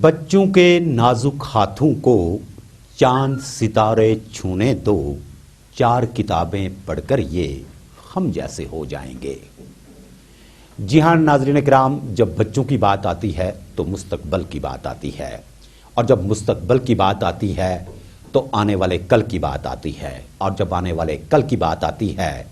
बच्चों के नाजुक हाथों को चांद सितारे छूने दो, 4 किताबें पढ़कर ये हम जैसे हो जाएंगे। जी हाँ नाज़रीन किराम, जब बच्चों की बात आती है तो मुस्तकबल की बात आती है, और जब मुस्तकबल की बात आती है तो आने वाले कल की बात आती है, और जब आने वाले कल की बात आती है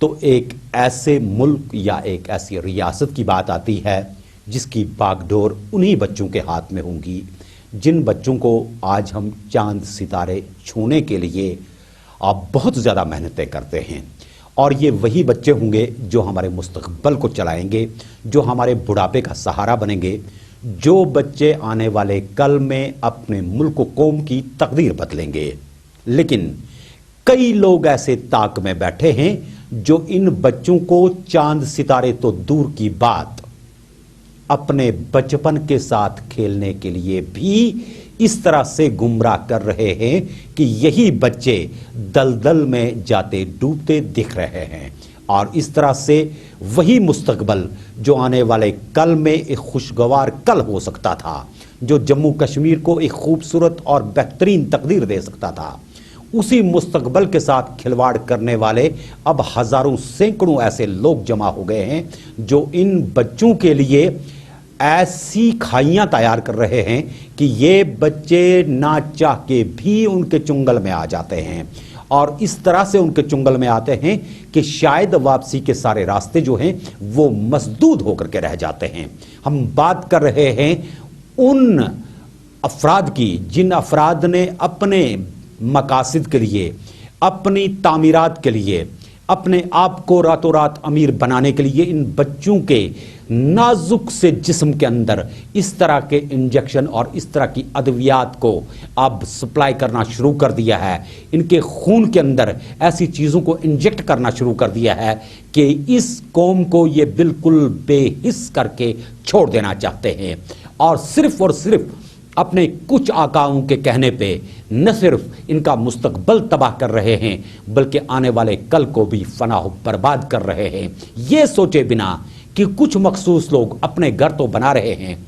तो एक ऐसे मुल्क या एक ऐसी रियासत की बात आती है जिसकी बागडोर उन्हीं बच्चों के हाथ में होंगी जिन बच्चों को आज हम चांद सितारे छूने के लिए आप बहुत ज़्यादा मेहनतें करते हैं। और ये वही बच्चे होंगे जो हमारे मुस्तकबल को चलाएंगे, जो हमारे बुढ़ापे का सहारा बनेंगे, जो बच्चे आने वाले कल में अपने मुल्क कौम की तकदीर बदलेंगे। लेकिन कई लोग ऐसे ताक में बैठे हैं जो इन बच्चों को चांद सितारे तो दूर की बात अपने बचपन के साथ खेलने के लिए भी इस तरह से गुमराह कर रहे हैं कि यही बच्चे दलदल में जाते डूबते दिख रहे हैं। और इस तरह से वही मुस्तकबल जो आने वाले कल में एक खुशगवार कल हो सकता था, जो जम्मू कश्मीर को एक खूबसूरत और बेहतरीन तकदीर दे सकता था, उसी मुस्तकबल के साथ खिलवाड़ करने वाले अब हजारों सैकड़ों ऐसे लोग जमा हो गए हैं जो इन बच्चों के लिए ऐसी खाइयां तैयार कर रहे हैं कि ये बच्चे ना चाह के भी उनके चुंगल में आ जाते हैं। और इस तरह से उनके चुंगल में आते हैं कि शायद वापसी के सारे रास्ते जो हैं वो मसदूद होकर के रह जाते हैं। हम बात कर रहे हैं उन अफराद की जिन अफराद ने अपने मकासद के लिए, अपनी तामीरात के लिए, अपने आप को रातों रात अमीर बनाने के लिए इन बच्चों के नाजुक से जिस्म के अंदर इस तरह के इंजेक्शन और इस तरह की अद्वियात को अब सप्लाई करना शुरू कर दिया है। इनके खून के अंदर ऐसी चीज़ों को इंजेक्ट करना शुरू कर दिया है कि इस कौम को ये बिल्कुल बेहिस करके छोड़ देना चाहते हैं। और सिर्फ अपने कुछ आकाओं के कहने पे न सिर्फ इनका मुस्तकबल तबाह कर रहे हैं बल्कि आने वाले कल को भी फनाह बर्बाद कर रहे हैं, ये सोचे बिना कि कुछ मखसूस लोग अपने घर तो बना रहे हैं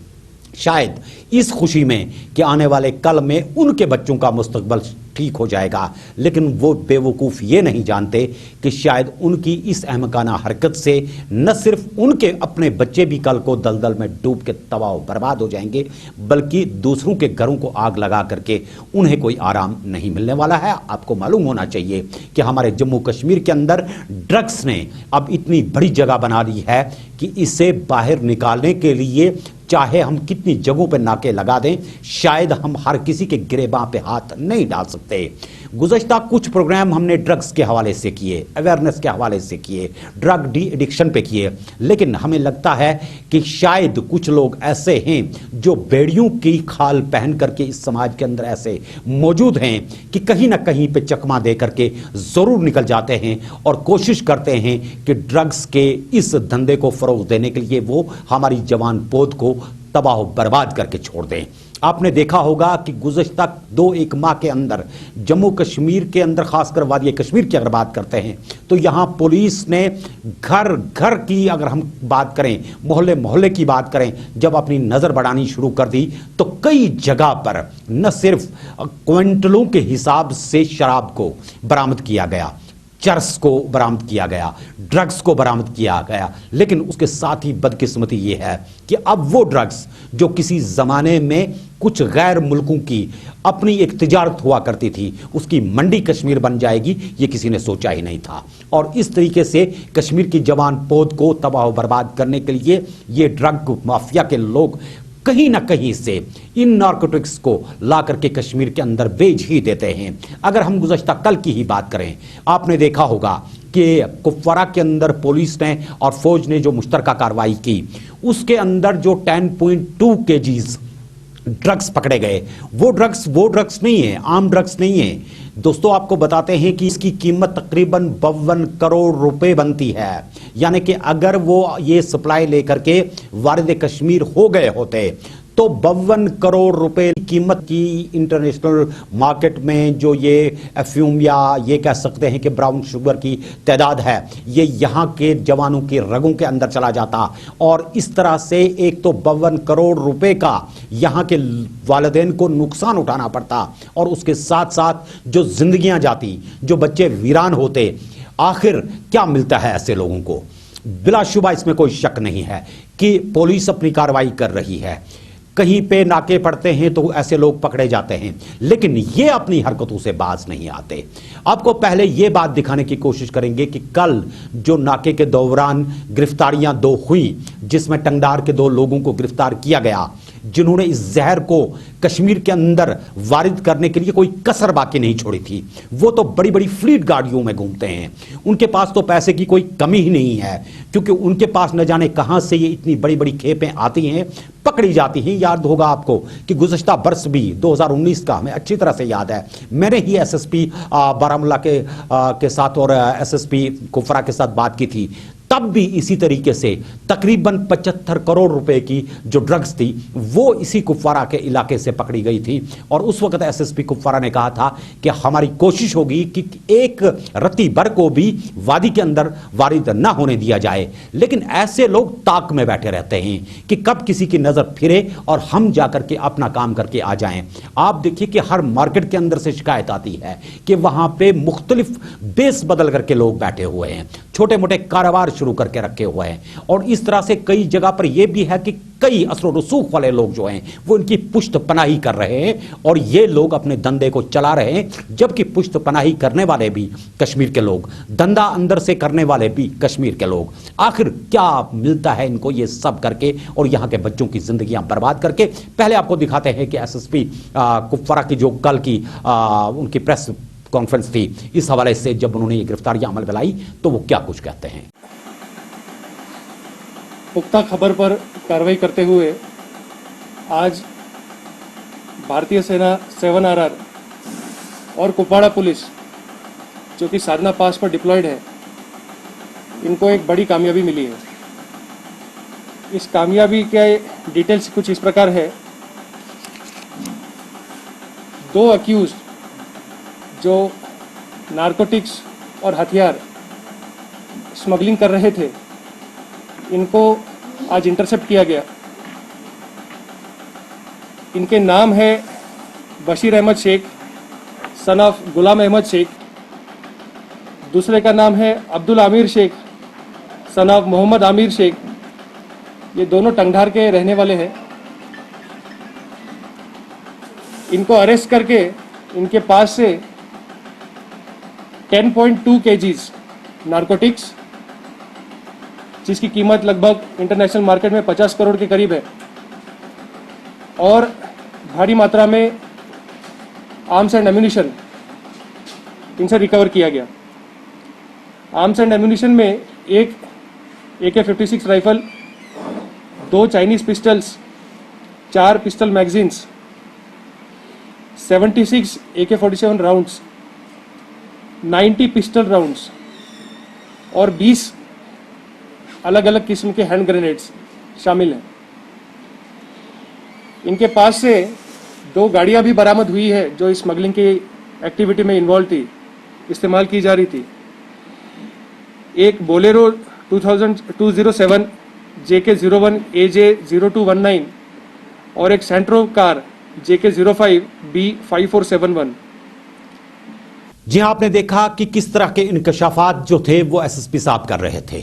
शायद इस खुशी में कि आने वाले कल में उनके बच्चों का मुस्तकबल ठीक हो जाएगा। लेकिन वो बेवकूफ़ ये नहीं जानते कि शायद उनकी इस अहमकाना हरकत से न सिर्फ उनके अपने बच्चे भी कल को दलदल में डूब के तबाह बर्बाद हो जाएंगे बल्कि दूसरों के घरों को आग लगा करके उन्हें कोई आराम नहीं मिलने वाला है। आपको मालूम होना चाहिए कि हमारे जम्मू कश्मीर के अंदर ड्रग्स ने अब इतनी बड़ी जगह बना ली है कि इसे बाहर निकालने के लिए चाहे हम कितनी जगहों पर नाके लगा दें, शायद हम हर किसी के गिरेबां पे हाथ नहीं डाल सकते। गुज़श्ता कुछ प्रोग्राम हमने ड्रग्स के हवाले से किए, अवेयरनेस के हवाले से किए, ड्रग डी एडिक्शन पे किए, लेकिन हमें लगता है कि शायद कुछ लोग ऐसे हैं जो बेड़ियों की खाल पहन करके इस समाज के अंदर ऐसे मौजूद हैं कि कहीं ना कहीं पे चकमा दे करके ज़रूर निकल जाते हैं और कोशिश करते हैं कि ड्रग्स के इस धंधे को फ़रोग़ देने के लिए वो हमारी जवान पौध को तबाह बर्बाद करके छोड़ दें। आपने देखा होगा कि गुज़श्ता 2-1 माह के अंदर जम्मू कश्मीर के अंदर, खासकर वादी कश्मीर की अगर बात करते हैं तो यहाँ पुलिस ने घर घर की, अगर हम बात करें मोहल्ले मोहल्ले की बात करें, जब अपनी नज़र बढ़ानी शुरू कर दी तो कई जगह पर न सिर्फ क्विंटलों के हिसाब से शराब को बरामद किया गया, चरस को बरामद किया गया, ड्रग्स को बरामद किया गया, लेकिन उसके साथ ही बदकिस्मती ये है कि अब वो ड्रग्स जो किसी ज़माने में कुछ गैर मुल्कों की अपनी एक तिजारत हुआ करती थी, उसकी मंडी कश्मीर बन जाएगी, ये किसी ने सोचा ही नहीं था। और इस तरीके से कश्मीर की जवान पौध को तबाह बर्बाद करने के लिए ये ड्रग माफिया के लोग कहीं ना कहीं से इन नार्कोटिक्स को ला करके कश्मीर के अंदर बेच ही देते हैं। अगर हम गुज़श्ता कल की ही बात करें, आपने देखा होगा कि कुपवारा के अंदर पुलिस ने और फौज ने जो मुश्तरका कार्रवाई की, उसके अंदर जो 10.2 kgs ड्रग्स पकड़े गए, वो ड्रग्स नहीं है, आम ड्रग्स नहीं है दोस्तों। आपको बताते हैं कि इसकी कीमत तकरीबन 52 करोड़ रुपए बनती है। यानी कि अगर वो ये सप्लाई लेकर के वारिद कश्मीर हो गए होते تو 52 کروڑ روپے قیمت کی انٹرنیشنل مارکیٹ میں جو یہ افیوم یا یہ کہہ سکتے ہیں کہ براؤن شوگر کی تعداد ہے، یہ یہاں کے جوانوں کے رگوں کے اندر چلا جاتا، اور اس طرح سے ایک تو 52 کروڑ روپے کا یہاں کے والدین کو نقصان اٹھانا پڑتا، اور اس کے ساتھ ساتھ جو زندگیاں جاتی، جو بچے ویران ہوتے، آخر کیا ملتا ہے ایسے لوگوں کو؟ بلا شبہ اس میں کوئی شک نہیں ہے کہ پولیس اپنی کارروائی کر رہی ہے، کہیں پہ ناکے پڑتے ہیں تو ایسے لوگ پکڑے جاتے ہیں، لیکن یہ اپنی حرکتوں سے باز نہیں آتے۔ آپ کو پہلے یہ بات دکھانے کی کوشش کریں گے کہ کل جو ناکے کے دوران گرفتاریاں 2 ہوئی، جس میں ٹنگڈار کے 2 لوگوں کو گرفتار کیا گیا، جنہوں نے اس زہر کو کشمیر کے اندر وارد کرنے کے لیے کوئی کسر باقی نہیں چھوڑی تھی، وہ تو بڑی بڑی فلیٹ گاڑیوں میں گھومتے ہیں، ان کے پاس تو پیسے کی کوئی کمی ہی نہیں ہے، کیونکہ ان کے پاس نہ جانے کہاں سے یہ اتنی بڑی بڑی کھیپیں آتی ہیں، پکڑی جاتی ہیں۔ یاد ہوگا آپ کو کہ گزشتہ برس بھی 2019 کا ہمیں اچھی طرح سے یاد ہے، میں نے ہی ایس ایس پی بارہمولہ کے ساتھ اور ایس ایس پی کفرا کے ساتھ بات کی تھی، تب بھی اسی طریقے سے تقریباً 75 کروڑ روپے کی جو ڈرگز تھی وہ اسی کپوارہ کے علاقے سے پکڑی گئی تھی، اور اس وقت ایس ایس پی کپوارہ نے کہا تھا کہ ہماری کوشش ہوگی کہ ایک رتی بھر کو بھی وادی کے اندر وارد نہ ہونے دیا جائے، لیکن ایسے لوگ طاق میں بیٹھے رہتے ہیں کہ کب کسی کی نظر پھرے اور ہم جا کر کے اپنا کام کر کے آ جائیں۔ آپ دیکھیے کہ ہر مارکیٹ کے اندر سے شکایت آتی ہے کہ وہاں پہ مختلف بیس بدل کر کے لوگ بیٹھے ہوئے ہیں، چھوٹے موٹے کاروبار شروع کر کے رکھے ہوئے ہیں، اور اس طرح سے کئی جگہ پر یہ بھی ہے کہ کئی اثر و رسوخ والے لوگ جو ہیں وہ ان کی پشت پناہی کر رہے ہیں، اور یہ لوگ اپنے دندے کو چلا رہے ہیں، جبکہ پشت پناہی کرنے والے بھی کشمیر کے لوگ، دندہ اندر سے کرنے والے بھی کشمیر کے لوگ۔ آخر کیا ملتا ہے ان کو یہ سب کر کے اور یہاں کے بچوں کی زندگیاں برباد کر کے؟ پہلے آپ کو دکھاتے ہیں کہ ایس ایس پی کپوارہ کی جو کل کی ان کی پریس کانفرنس تھی، اس حوالے سے جب انہوں نے یہ گرفتاریاں عمل میں لائی تو وہ کیا کچھ کہتے ہیں۔ پختہ خبر پر کارروائی کرتے ہوئے آج بھارتیہ سینا 7RR اور کپواڑہ پولیس جو کہ سادنا پاس پر ڈپلائڈ ہے، ان کو ایک بڑی کامیابی ملی ہے۔ اس کامیابی کے ڈیٹیلز کچھ اس پرکار ہے۔ 2 اکیوزڈ جو نارکوٹکس اور ہتھیار اسمگلنگ کر رہے تھے، ان کو آج انٹرسپٹ کیا گیا۔ ان کے نام ہے بشیر احمد شیخ سن آف غلام احمد شیخ، دوسرے کا نام ہے عبدالعامر شیخ سن آف محمد عامر شیخ۔ یہ دونوں ٹنگڈھار کے رہنے والے ہیں۔ ان کو اریسٹ کر کے ان کے پاس سے 10.2 kgs نارکوٹکس، جس کی قیمت لگ بھگ انٹرنیشنل مارکیٹ میں 50 کروڑ کے قریب ہے، اور بھاری ماترا میں آرمس اینڈ ایمونیشن ان سے ریکور کیا گیا۔ آرمس اینڈ ایمونیشن میں ایک AK-56 rifle, 2 Chinese pistols, 4 pistol magazines, 76 AK-47 rounds, 90 pistol rounds اور 20 الگ الگ قسم کے ہینڈ گرینیڈز شامل ہیں۔ ان کے پاس سے 2 گاڑیاں بھی برآمد ہوئی ہے جو اسمگلنگ کی ایکٹیویٹی میں انوالو تھی، استعمال کی جا رہی تھی۔ ایک بولیرو 207 JK01 AJ0219 اور ایک سینٹرو کار JK05 B5471۔ جی ہاں، آپ نے دیکھا کہ کس طرح کے انکشافات جو تھے وہ ایس ایس پی صاحب کر رہے تھے،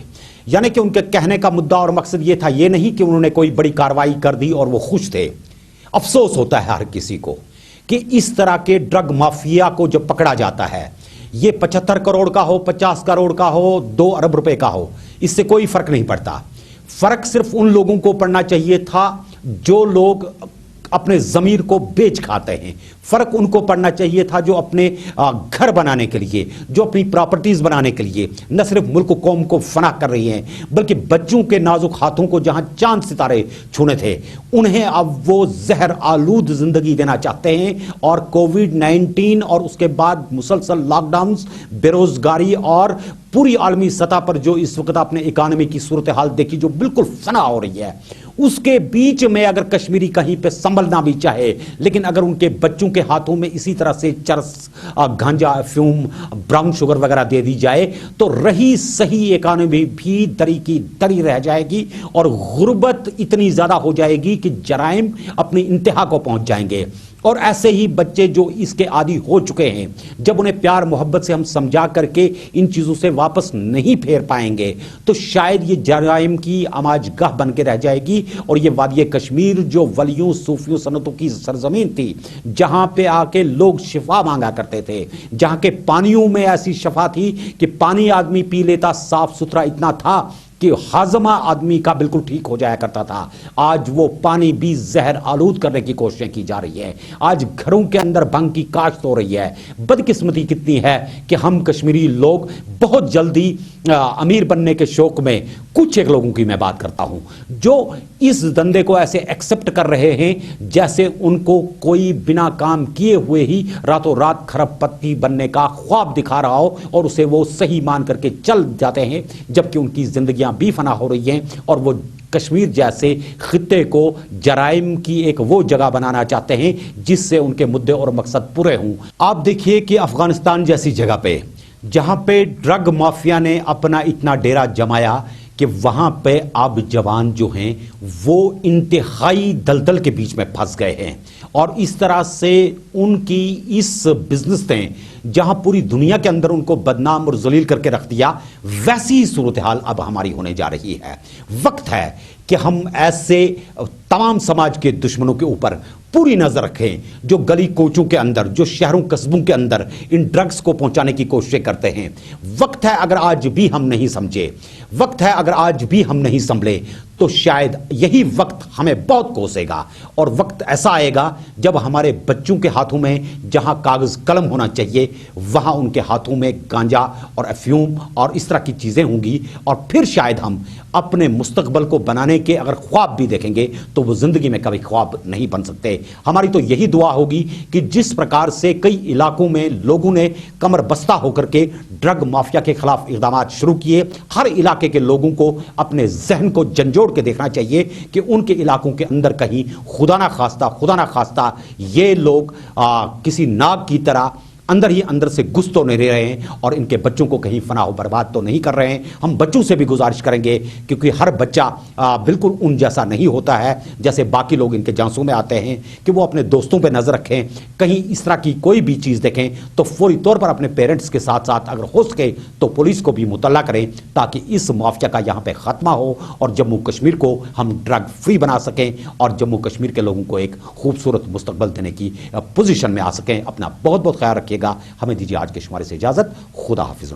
یعنی کہ ان کے کہنے کا مدعا اور مقصد یہ تھا، یہ نہیں کہ انہوں نے کوئی بڑی کارروائی کر دی اور وہ خوش تھے۔ افسوس ہوتا ہے ہر کسی کو کہ اس طرح کے ڈرگ مافیا کو جب پکڑا جاتا ہے، یہ 75 کروڑ کا ہو، 50 کروڑ کا ہو، 2 ارب روپے کا ہو، اس سے کوئی فرق نہیں پڑتا۔ فرق صرف ان لوگوں کو پڑنا چاہیے تھا جو لوگ اپنے ضمیر کو بیچ کھاتے ہیں، فرق ان کو پڑنا چاہیے تھا جو اپنے گھر بنانے کے لیے، جو اپنی پراپرٹیز بنانے کے لیے نہ صرف ملک و قوم کو فنا کر رہی ہیں بلکہ بچوں کے نازک ہاتھوں کو جہاں چاند ستارے چھونے تھے، انہیں اب وہ زہر آلود زندگی دینا چاہتے ہیں، اور کووڈ-19 اور اس کے بعد مسلسل لاک ڈاؤنز، بے روزگاری اور पूरी आलमी सतह पर जो इस वक्त आपने इकानमी की सूरत हाल देखी जो बिल्कुल फना हो रही है, उसके बीच में अगर कश्मीरी कहीं पे संभलना भी चाहे, लेकिन अगर उनके बच्चों के हाथों में इसी तरह से चरस, गांजा, अफ्यूम, ब्राउन शुगर वगैरह दे दी जाए तो रही सही इकानमी भी दरी की दरी रह जाएगी और गुर्बत इतनी ज्यादा हो जाएगी कि जराइम अपनी इंतहा को पहुंच जाएंगे। और ऐसे ही बच्चे जो इसके आदी हो चुके हैं, जब उन्हें प्यार मोहब्बत से हम समझा करके इन चीज़ों से वापस नहीं फेर पाएंगे तो शायद ये जराइम की आमाजगाह बन के रह जाएगी। और ये वादी कश्मीर जो वलियों, सूफियों, सन्नतों की सरजमीन थी, जहाँ पे आके लोग शिफा मांगा करते थे, जहाँ के पानियों में ऐसी शफा थी कि पानी आदमी पी लेता, साफ सुथरा इतना था कि हाजमा आदमी का बिल्कुल ठीक हो जाया करता था, आज वो पानी भी जहर आलूद करने की कोशिशें की जा रही है। आज घरों के अंदर भंग की काश्त हो रही है। बदकिस्मती कितनी है कि हम कश्मीरी लोग बहुत जल्दी अमीर बनने के शौक में, कुछ एक लोगों की मैं बात करता हूं जो इस धंधे को ऐसे एक्सेप्ट कर रहे हैं जैसे उनको कोई बिना काम किए हुए ही रातों रात खरबपति बनने का ख्वाब दिखा रहा हो और उसे वो सही मान करके चल जाते हैं, जबकि उनकी जिंदगियां भी फना हो रही हैं और वो कश्मीर जैसे खित्ते को जराइम की एक वो जगह बनाना चाहते हैं जिससे उनके मुद्दे और मकसद पूरे हों। आप देखिए कि अफगानिस्तान जैसी जगह पे, जहां पे ड्रग माफिया ने अपना इतना डेरा जमाया कि वहां पे अब जवान जो हैं वो इंतहाई दलदल के बीच में फंस गए हैं और इस तरह से उनकी इस बिजनेस ने जहां पूरी दुनिया के अंदर उनको बदनाम और जलील करके रख दिया, वैसी ही सूरत हाल अब हमारी होने जा रही है। वक्त है कि हम ऐसे तमाम समाज के दुश्मनों के ऊपर पूरी नजर रखें जो गली कोचों के अंदर, जो शहरों कस्बों के अंदर इन ड्रग्स को पहुंचाने की कोशिश करते हैं। वक्त है अगर आज भी हम नहीं समझे, वक्त है अगर आज भी हम नहीं संभले तो शायद यही वक्त हमें बहुत कोसेगा और वक्त ऐसा आएगा जब हमारे बच्चों के हाथों में जहां कागज कलम होना चाहिए वहां उनके हाथों में गांजा और अफ्यूम और इस तरह की चीजें होंगी और फिर शायद हम अपने मुस्तकबल को बनाने के अगर ख्वाब भी देखेंगे तो वो जिंदगी में कभी ख्वाब नहीं बन सकते। हमारी तो यही दुआ होगी कि जिस प्रकार से कई इलाकों में लोगों ने कमर बस्ता होकर के ड्रग माफिया के खिलाफ इक़दाम शुरू किए, हर इलाके के लोगों को अपने जहन को झंझोड़ के देखना चाहिए कि उनके इलाकों के अंदर कहीं खुदा ना खास्ता ये लोग किसी नाग की तरह अंदर ही अंदर से घुस तो नहीं रहे हैं और इनके बच्चों को कहीं फना हो बर्बाद तो नहीं कर रहे हैं। हम बच्चों से भी गुजारिश करेंगे क्योंकि हर बच्चा बिल्कुल उन जैसा नहीं होता है जैसे बाकी लोग इनके जांसों में आते हैं, कि वो अपने दोस्तों पे नजर रखें, कहीं इस तरह की कोई भी चीज़ देखें तो फौरी तौर पर अपने पेरेंट्स के साथ साथ अगर हो सके तो पुलिस को भी मुतल्ला करें ताकि इस माफिया का यहाँ पे खात्मा हो और जम्मू कश्मीर को हम ड्रग फ्री बना सकें और जम्मू कश्मीर के लोगों को एक खूबसूरत मुस्तकबल देने की पोजीशन में आ सकें। अपना बहुत बहुत ख्याल रखिएगा। हमें दीजिए आज के शुमारे से इजाजत। खुदा हाफिज़।